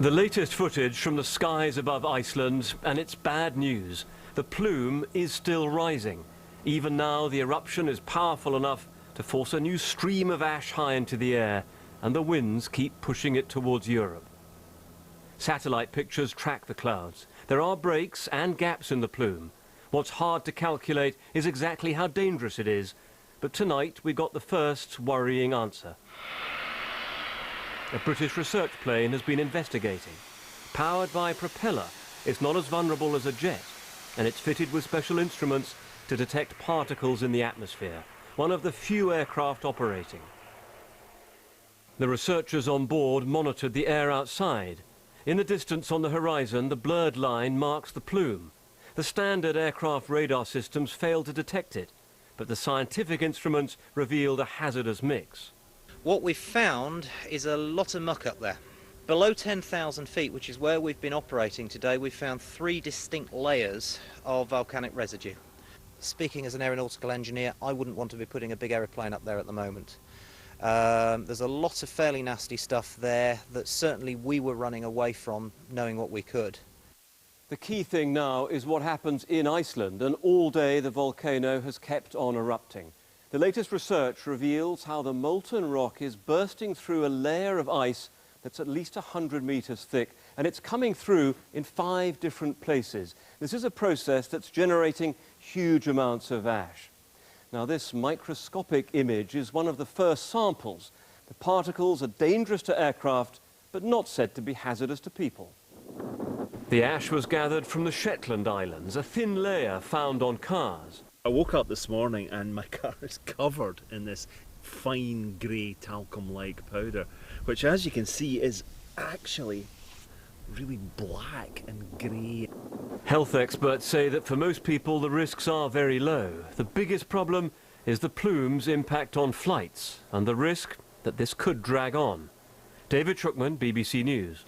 The latest footage from the skies above Iceland, and it's bad news. The plume is still rising. Even now, the eruption is powerful enough to force a new stream of ash high into the air, and the winds keep pushing it towards Europe. Satellite pictures track the clouds. There are breaks and gaps in the plume. What's hard to calculate is exactly how dangerous it is. But tonight we got the first worrying answer. A British research plane has been investigating. Powered by a propeller, it's not as vulnerable as a jet, and it's fitted with special instruments to detect particles in the atmosphere, one of the few aircraft operating. The researchers on board monitored the air outside. In the distance on the horizon, the blurred line marks the plume. The standard aircraft radar systems failed to detect it, but the scientific instruments revealed a hazardous mix. What we've found is a lot of muck up there. Below 10,000 feet, which is where we've been operating today, we've found 3 distinct layers of volcanic residue. Speaking as an aeronautical engineer, I wouldn't want to be putting a big aeroplane up there at the moment. There's a lot of fairly nasty stuff there that certainly we were running away from, knowing what we could. The key thing now is what happens in Iceland, and all day the volcano has kept on erupting. The latest research reveals how the molten rock is bursting through a layer of ice that's at least 100 meters thick, and it's coming through in 5 different places. This is a process that's generating huge amounts of ash. Now, this microscopic image is one of the first samples. The particles are dangerous to aircraft, but not said to be hazardous to people. The ash was gathered from the Shetland Islands, a thin layer found on cars. I woke up this morning and my car is covered in this fine grey talcum-like powder, which, as you can see, is actually really black and grey. Health experts say that for most people the risks are very low. The biggest problem is the plume's impact on flights and the risk that this could drag on. David Schuckman, BBC News.